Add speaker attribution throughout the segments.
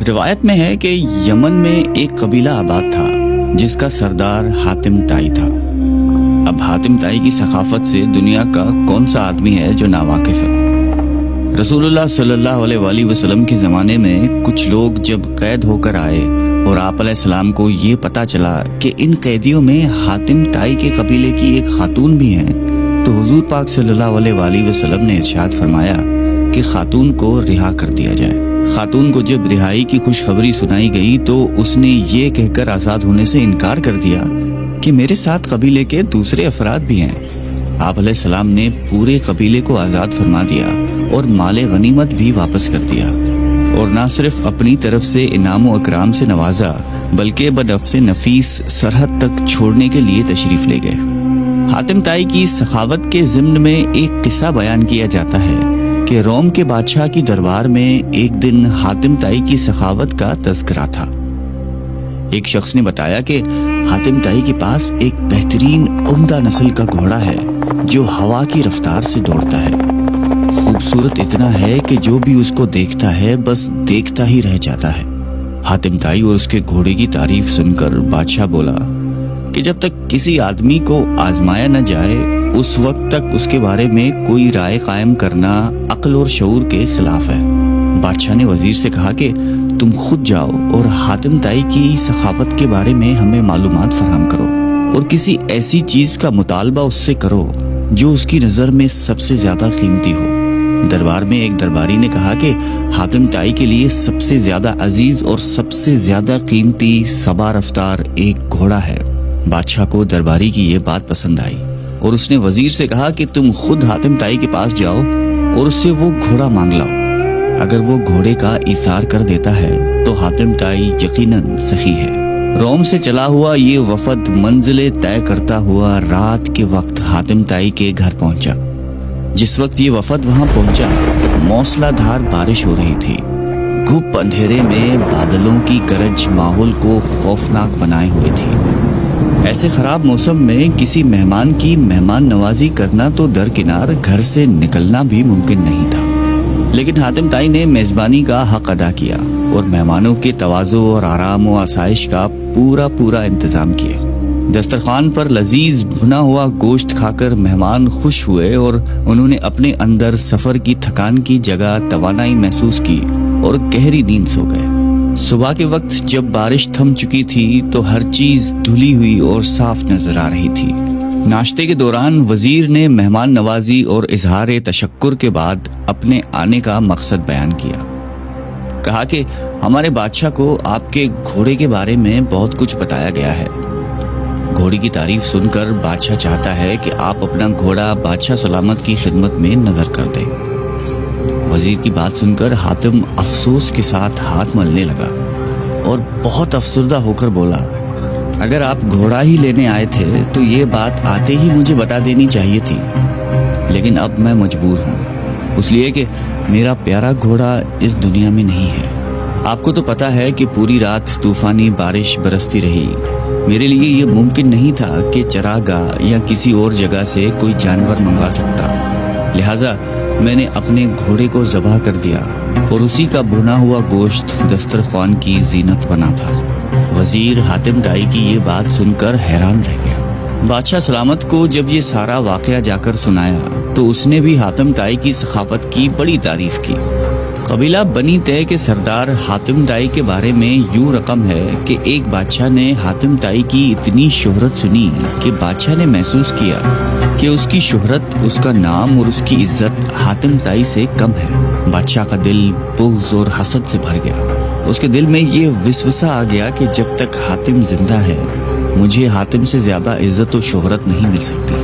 Speaker 1: روایت میں ہے کہ یمن میں ایک قبیلہ آباد تھا جس کا سردار حاتم طائی تھا۔ اب حاتم طائی کی ثقافت سے دنیا کا کون سا آدمی ہے جو ناواقف ہے؟ رسول اللہ صلی اللہ علیہ وآلہ وسلم کے زمانے میں کچھ لوگ جب قید ہو کر آئے اور آپ علیہ السلام کو یہ پتا چلا کہ ان قیدیوں میں حاتم طائی کے قبیلے کی ایک خاتون بھی ہیں، تو حضور پاک صلی اللہ علیہ وآلہ وسلم نے ارشاد فرمایا کہ خاتون کو رہا کر دیا جائے۔ خاتون کو جب رہائی کی خوشخبری سنائی گئی تو اس نے یہ کہہ کر آزاد ہونے سے انکار کر دیا کہ میرے ساتھ قبیلے کے دوسرے افراد بھی ہیں۔ آپ علیہ السلام نے پورے قبیلے کو آزاد فرما دیا اور مال غنیمت بھی واپس کر دیا، اور نہ صرف اپنی طرف سے انعام و اکرام سے نوازا بلکہ بنفس نفیس سرحد تک چھوڑنے کے لیے تشریف لے گئے۔ حاتم طائی کی سخاوت کے ضمن میں ایک قصہ بیان کیا جاتا ہے کہ روم کے بادشاہ کی دربار میں ایک دن حاتم طائی کی سخاوت کا تذکرہ تھا۔ ایک شخص نے بتایا کہ حاتم طائی کے پاس ایک بہترین عمدہ نسل کا گھوڑا ہے جو ہوا کی رفتار سے دوڑتا ہے، خوبصورت اتنا ہے کہ جو بھی اس کو دیکھتا ہے بس دیکھتا ہی رہ جاتا ہے۔ حاتم طائی اور اس کے گھوڑے کی تعریف سن کر بادشاہ بولا کہ جب تک کسی آدمی کو آزمایا نہ جائے اس وقت تک اس کے بارے میں کوئی رائے قائم کرنا عقل اور شعور کے خلاف ہے۔ بادشاہ نے وزیر سے کہا کہ تم خود جاؤ اور حاتم طائی کی سخاوت کے بارے میں ہمیں معلومات فراہم کرو اور کسی ایسی چیز کا مطالبہ اس سے کرو جو اس کی نظر میں سب سے زیادہ قیمتی ہو۔ دربار میں ایک درباری نے کہا کہ حاتم طائی کے لیے سب سے زیادہ عزیز اور سب سے زیادہ قیمتی سبا رفتار ایک گھوڑا ہے۔ بادشاہ کو درباری کی یہ بات پسند آئی اور اس نے وزیر سے کہا کہ تم خود حاتم طائی کے پاس جاؤ اور اس سے وہ گھوڑا مانگ لاؤ۔ اگر وہ گھوڑے کا ایثار کر دیتا ہے تو حاتم طائی یقیناً سخی ہے۔ روم سے چلا ہوا یہ وفد منزلیں طے کرتا ہوا رات کے وقت حاتم طائی کے گھر پہنچا۔ جس وقت یہ وفد وہاں پہنچا موسلا دھار بارش ہو رہی تھی۔ گھپ اندھیرے میں بادلوں کی گرج ماحول کو خوفناک بنائے ہوئے تھی۔ ایسے خراب موسم میں کسی مہمان کی مہمان نوازی کرنا تو درکنار گھر سے نکلنا بھی ممکن نہیں تھا، لیکن حاتم طائی نے میزبانی کا حق ادا کیا اور مہمانوں کے تواضع اور آرام و آسائش کا پورا انتظام کیا۔ دسترخوان پر لذیذ بھنا ہوا گوشت کھا کر مہمان خوش ہوئے اور انہوں نے اپنے اندر سفر کی تھکان کی جگہ توانائی محسوس کی اور گہری نیند سو گئے۔ صبح کے وقت جب بارش تھم چکی تھی تو ہر چیز دھلی ہوئی اور صاف نظر آ رہی تھی۔ ناشتے کے دوران وزیر نے مہمان نوازی اور اظہار تشکر کے بعد اپنے آنے کا مقصد بیان کیا۔ کہا کہ ہمارے بادشاہ کو آپ کے گھوڑے کے بارے میں بہت کچھ بتایا گیا ہے۔ گھوڑے کی تعریف سن کر بادشاہ چاہتا ہے کہ آپ اپنا گھوڑا بادشاہ سلامت کی خدمت میں نظر کر دیں۔ وزیر کی بات سن کر حاتم افسوس کے ساتھ ہاتھ ملنے لگا اور بہت افسردہ ہو کر بولا، اگر آپ گھوڑا ہی لینے آئے تھے تو یہ بات آتے ہی مجھے بتا دینی چاہیے تھی، لیکن اب میں مجبور ہوں، اس لیے کہ میرا پیارا گھوڑا اس دنیا میں نہیں ہے۔ آپ کو تو پتا ہے کہ پوری رات طوفانی بارش برستی رہی۔ میرے لیے یہ ممکن نہیں تھا کہ چراگاہ یا کسی اور جگہ سے کوئی جانور منگوا سکتا، لہٰذا میں نے اپنے گھوڑے کو ذبح کر دیا اور اسی کا بھنا ہوا گوشت دسترخوان کی زینت بنا تھا۔ وزیر حاتم طائی کی یہ بات سن کر حیران رہ گیا۔ بادشاہ سلامت کو جب یہ سارا واقعہ جا کر سنایا تو اس نے بھی حاتم طائی کی سخاوت کی بڑی تعریف کی۔ قبیلہ بنی طے کے سردار حاتم طائی کے بارے میں یوں رقم ہے کہ ایک بادشاہ نے حاتم طائی کی اتنی شہرت سنی کہ بادشاہ نے محسوس کیا کہ اس کی شہرت، اس کا نام اور اس کی عزت حاتم طائی سے کم ہے۔ بادشاہ کا دل بغض اور حسد سے بھر گیا۔ اس کے دل میں یہ وسوسہ آ گیا کہ جب تک حاتم زندہ ہے مجھے حاتم سے زیادہ عزت و شہرت نہیں مل سکتی۔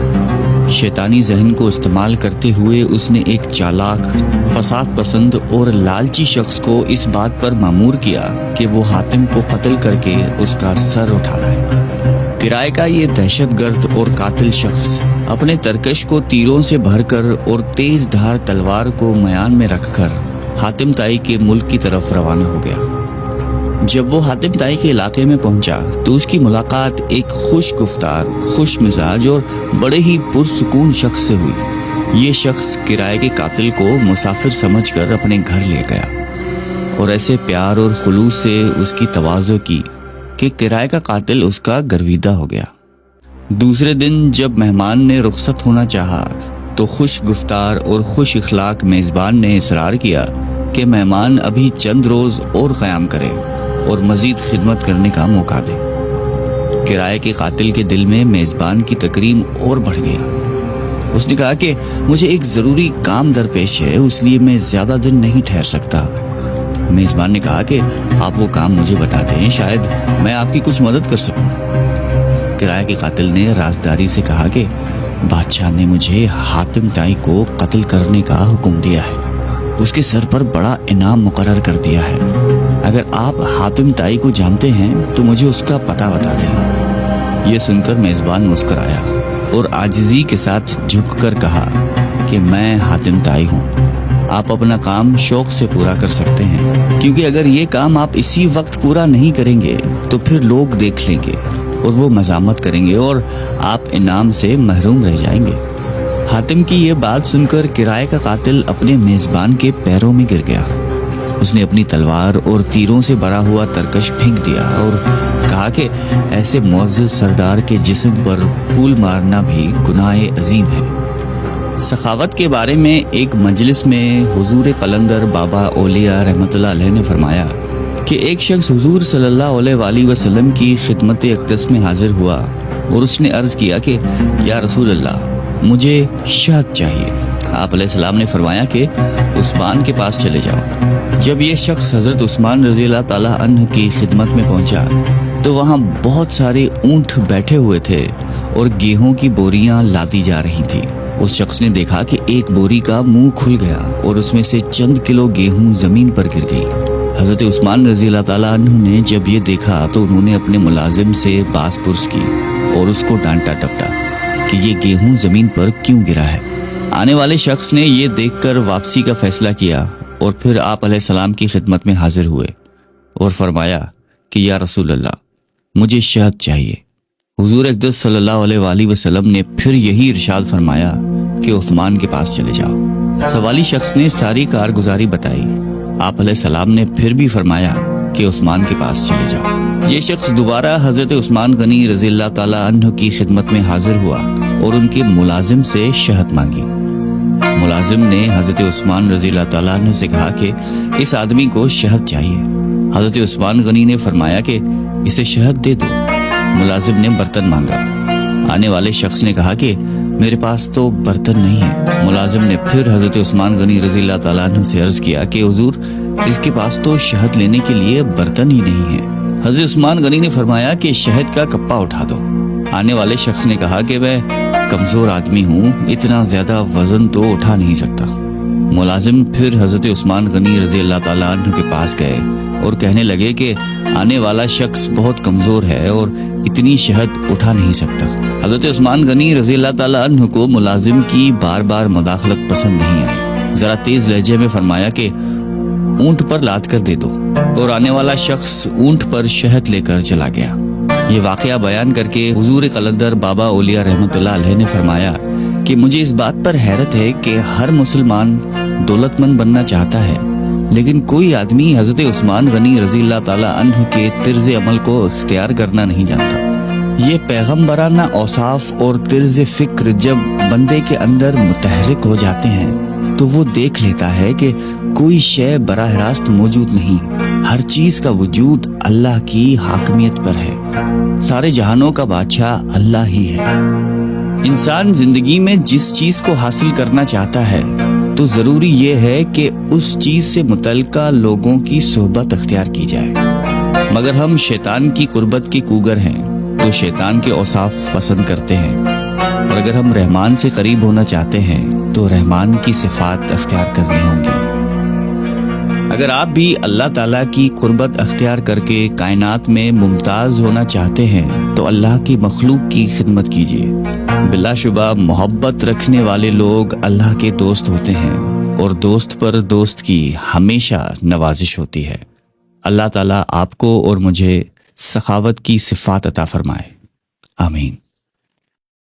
Speaker 1: شیطانی ذہن کو استعمال کرتے ہوئے اس نے ایک چالاک، فساد پسند اور لالچی شخص کو اس بات پر مامور کیا کہ وہ حاتم کو قتل کر کے اس کا سر اٹھا لائے۔ کرائے کا یہ دہشت گرد اور قاتل شخص اپنے ترکش کو تیروں سے بھر کر اور تیز دھار تلوار کو میان میں رکھ کر حاتم طائی کے ملک کی طرف روانہ ہو گیا۔ جب وہ حاتم طائی کے علاقے میں پہنچا تو اس کی ملاقات ایک خوش گفتار، خوش مزاج اور بڑے ہی پرسکون شخص سے ہوئی۔ یہ شخص کرائے کے قاتل کو مسافر سمجھ کر اپنے گھر لے گیا اور ایسے پیار اور خلوص سے اس کی تواضع کی کہ کرائے کا قاتل اس کا گرویدہ ہو گیا۔ دوسرے دن جب مہمان نے رخصت ہونا چاہا تو خوش گفتار اور خوش اخلاق میزبان نے اصرار کیا کہ مہمان ابھی چند روز اور قیام کرے اور مزید خدمت کرنے کا موقع دے۔ کرائے کے قاتل کے دل میں میزبان کی تکریم اور بڑھ گیا۔ اس نے کہا کہ مجھے ایک ضروری کام درپیش ہے، اس لیے میں زیادہ دن نہیں ٹھہر سکتا۔ میزبان نے کہا کہ آپ وہ کام مجھے بتا دیں، شاید میں آپ کی کچھ مدد کر سکوں۔ کرائے کے قاتل نے رازداری سے کہا کہ بادشاہ نے مجھے حاتم طائی کو قتل کرنے کا حکم دیا ہے، اس کے سر پر بڑا انعام مقرر کر دیا ہے۔ اگر آپ حاتم طائی کو جانتے ہیں تو مجھے اس کا پتہ بتا دیں۔ یہ سن کر میزبان مسکرایا اور عاجزی کے ساتھ جھک کر کہا کہ میں حاتم طائی ہوں، آپ اپنا کام شوق سے پورا کر سکتے ہیں، کیونکہ اگر یہ کام آپ اسی وقت پورا نہیں کریں گے تو پھر لوگ دیکھ لیں گے اور وہ مذمت کریں گے اور آپ انعام سے محروم رہ جائیں گے۔ حاتم کی یہ بات سن کر کرائے کا قاتل اپنے میزبان کے پیروں میں گر گیا۔ اس نے اپنی تلوار اور تیروں سے بھرا ہوا ترکش پھینک دیا اور کہا کہ ایسے معزز سردار کے جسم پر پھول مارنا بھی گناہ عظیم ہے۔ سخاوت کے بارے میں ایک مجلس میں حضور قلندر بابا اولیاء رحمۃ اللہ علیہ نے فرمایا کہ ایک شخص حضور صلی اللہ علیہ وآلہ وسلم کی خدمت اقدس میں حاضر ہوا اور اس نے عرض کیا کہ یا رسول اللہ، مجھے شہد چاہیے۔ آپ علیہ السلام نے فرمایا کہ عثمان کے پاس چلے جاؤ۔ جب یہ شخص حضرت عثمان رضی اللہ تعالیٰ عنہ کی خدمت میں پہنچا تو وہاں بہت سارے اونٹ بیٹھے ہوئے تھے اور گیہوں کی بوریاں لادی جا رہی تھی۔ اس شخص نے دیکھا کہ ایک بوری کا منہ کھل گیا اور اس میں سے چند کلو گیہوں زمین پر گر گئی۔ حضرت عثمان رضی اللہ تعالیٰ عنہ نے جب یہ دیکھا تو انہوں نے اپنے ملازم سے باز پرس کی اور اس کو ڈانٹا ٹپٹا کہ یہ گیہوں زمین پر کیوں گرا ہے۔ آنے والے شخص نے یہ دیکھ کر واپسی کا فیصلہ کیا اور پھر آپ علیہ السلام کی خدمت میں حاضر ہوئے اور فرمایا کہ یا رسول اللہ، مجھے شہد چاہیے۔ حضور اقدس صلی اللہ علیہ وآلہ وسلم نے پھر یہی ارشاد فرمایا کہ عثمان کے پاس چلے جاؤ۔ سوالی شخص نے ساری کارگزاری بتائی۔ آپ علیہ السلام نے پھر بھی فرمایا کہ عثمان کے پاس چلے جاؤ۔ یہ شخص دوبارہ حضرت عثمان غنی رضی اللہ تعالیٰ عنہ کی خدمت میں حاضر ہوا اور ان کے ملازم سے شہد مانگی۔ ملازم نے حضرت عثمان رضی اللہ تعالیٰ عنہ سے کہا کہ اس آدمی کو شہد چاہیے۔ حضرت عثمان غنی نے فرمایا کہ اسے شہد دے دو۔ ملازم نے برتن مانگا۔ آنے والے شخص نے کہا کہ میرے پاس تو برتن نہیں ہے۔ ملازم نے پھر حضرت عثمان غنی رضی اللہ تعالیٰ عنہ سے عرض کیا کہ حضور، اس کے پاس تو شہد لینے کے لیے برتن ہی نہیں ہے۔ حضرت عثمان غنی نے فرمایا کہ شہد کا کپا اٹھا دو۔ آنے والے شخص نے کہا کہ میں کمزور آدمی ہوں، اتنا زیادہ وزن تو اٹھا نہیں سکتا۔ ملازم پھر حضرت عثمان غنی رضی اللہ تعالیٰ عنہ کے پاس گئے اور کہنے لگے کہ آنے والا شخص بہت کمزور ہے اور اتنی شہد اٹھا نہیں سکتا۔ حضرت عثمان غنی رضی اللہ تعالیٰ عنہ کو ملازم کی بار بار مداخلت پسند نہیں آئی۔ ذرا تیز لہجے میں فرمایا کہ اونٹ پر لاد کر دے دو، اور آنے والا شخص اونٹ پر شہد لے کر چلا گیا۔ یہ واقعہ بیان کر کے حضور قلندر بابا اولیاء رحمۃ اللہ علیہ نے فرمایا کہ مجھے اس بات پر حیرت ہے کہ ہر مسلمان دولت مند بننا چاہتا ہے، لیکن کوئی آدمی حضرت عثمان غنی رضی اللہ تعالیٰ عنہ کے طرز عمل کو اختیار کرنا نہیں جانتا۔ یہ پیغمبرانہ اوصاف اور طرز فکر جب بندے کے اندر متحرک ہو جاتے ہیں تو وہ دیکھ لیتا ہے کہ کوئی شے براہ راست موجود نہیں، ہر چیز کا وجود اللہ کی حاکمیت پر ہے، سارے جہانوں کا بادشاہ اللہ ہی ہے۔ انسان زندگی میں جس چیز کو حاصل کرنا چاہتا ہے تو ضروری یہ ہے کہ اس چیز سے متعلقہ لوگوں کی صحبت اختیار کی جائے، مگر ہم شیطان کی قربت کے کوگر ہیں تو شیطان کے اوصاف پسند کرتے ہیں، اور اگر ہم رحمان سے قریب ہونا چاہتے ہیں تو رحمان کی صفات اختیار کرنی ہوں گی۔ اگر آپ بھی اللہ تعالیٰ کی قربت اختیار کر کے کائنات میں ممتاز ہونا چاہتے ہیں تو اللہ کی مخلوق کی خدمت کیجیے۔ بلا شبہ محبت رکھنے والے لوگ اللہ کے دوست ہوتے ہیں، اور دوست پر دوست کی ہمیشہ نوازش ہوتی ہے۔ اللہ تعالیٰ آپ کو اور مجھے سخاوت کی صفات عطا فرمائے، آمین۔